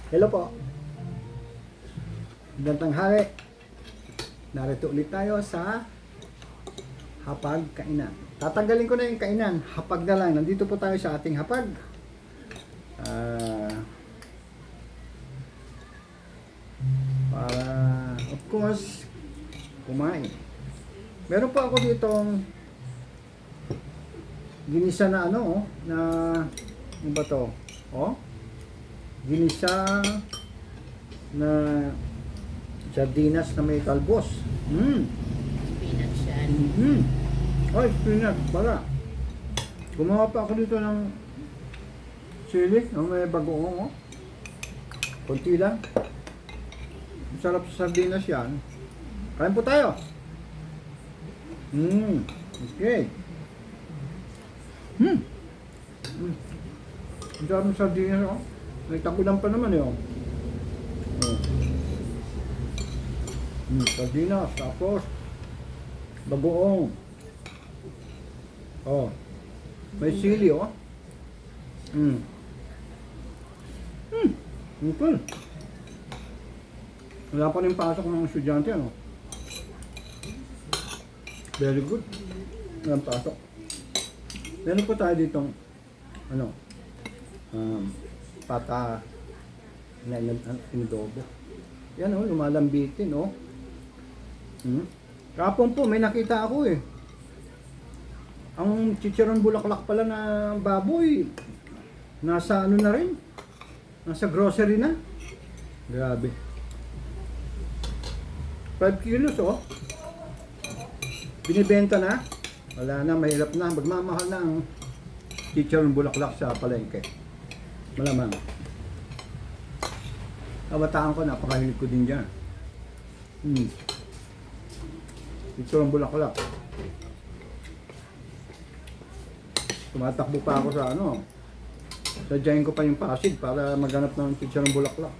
Hello po. Magandang tanghali. Narito ulit tayo sa hapag kainan. Tatanggalin ko na yung kainan. Hapag na lang. Nandito po tayo sa ating hapag. Para, of course, kumain. Meron po ako ditong ginisa na ano, na, ano ba to? Oh? Ginisa na sardinas na may kalbos. Peanuts yan. Ay, spinach, pala. Gumawa pa ako dito ng sili, no, may bagoong, oh. Kunti lang. Masarap sa sardinas yan. Kain po tayo. Okay. Ang sarap ng sardinas, oh. May takulan pa naman, eh, oh. Sardinas, tapos bagoong. Oh. May sili, oh. Okay. Wala pa rin pasok ng estudyante, ano? Very good. Walang pasok. Meron po tayo ditong, ano, pata na inodobo. Yan, oh, lumalambitin, oh. Kapon po, may nakita ako, eh. Ang chicharon bulaklak pala na baboy, nasa ano na rin, nasa grocery na. Grabe. 5 kilos, oh. Binibenta na. Wala na, mahirap na. Magmamahal na ang chicharon bulaklak sa palengke. Malamang. Kabataan ko, napakahilig ko din dyan. Chicharon bulaklak. Tumatakbo pa ako sa ano. Sadyain ko pa yung Pasig para maghanap ng chicharon bulaklak.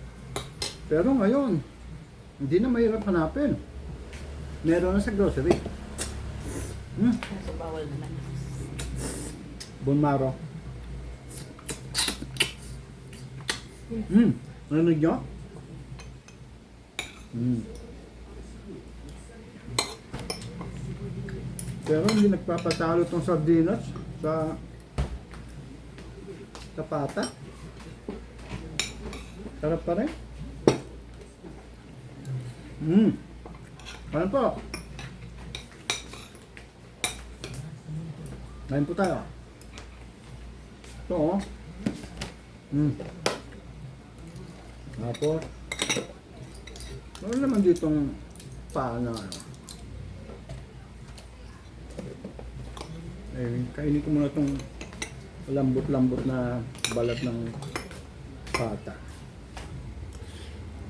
Pero ngayon, hindi na mahirap hanapin. Meron na sa grocery. Kaso bawal naman. Bonmaro. Narinig nyo? Pero hindi nagpapatalo tong sardinas sa pata. Sarap pa rin. Ano po? Kain po tayo. Ito, oh. Tapos, meron naman ditong paana, ano. Eh, kainin ko muna itong lambot-lambot na balat ng pata.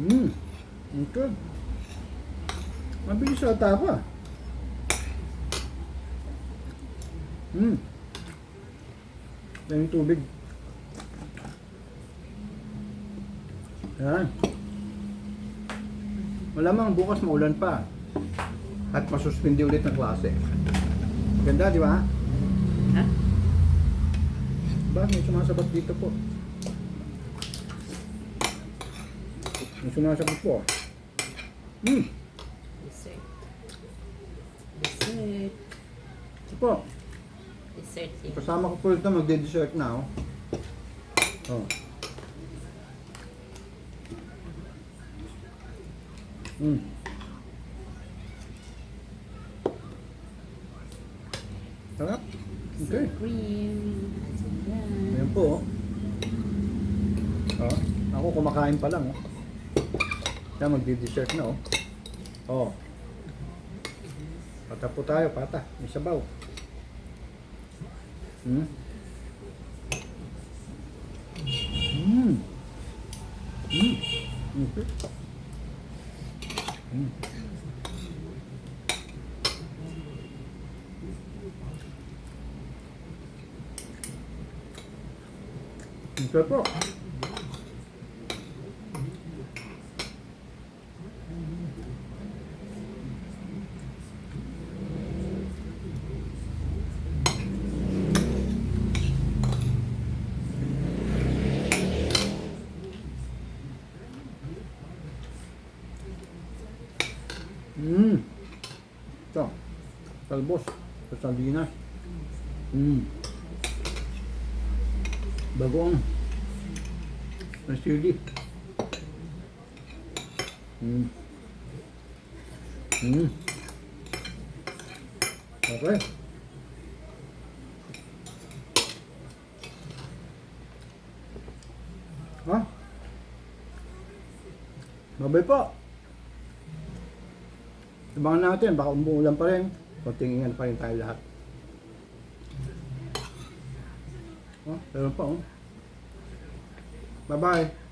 Okay. Mabilis ata ako, ah. Yan yung tubig. Yan. Malamang bukas maulan pa. At masuspindi ulit ng klase. Ganda, di ba? Ha? Ba, may sumasabat dito po. May sumasabat po. Dessert. Dessert. Ito po. Dessert. Kasama ko po ito, magde-dessert na, oh. Oh. Sarap. Okay. Cream. Ayan. Ayan po, oh. Oh. Ako kumakain pa lang, oh. Kaya magde-dessert na, oh. Oh. Pata po tayo, pata. May sabaw. Okay. Okay po. Ito. Talbos. Sa sardinas. Bagoong. May sili. Okay. Ha? Babay po. Abangan natin, baka umuulan pa rin. Konting ingat pa rin tayo lahat. Oh, meron pa oh. Bye-bye.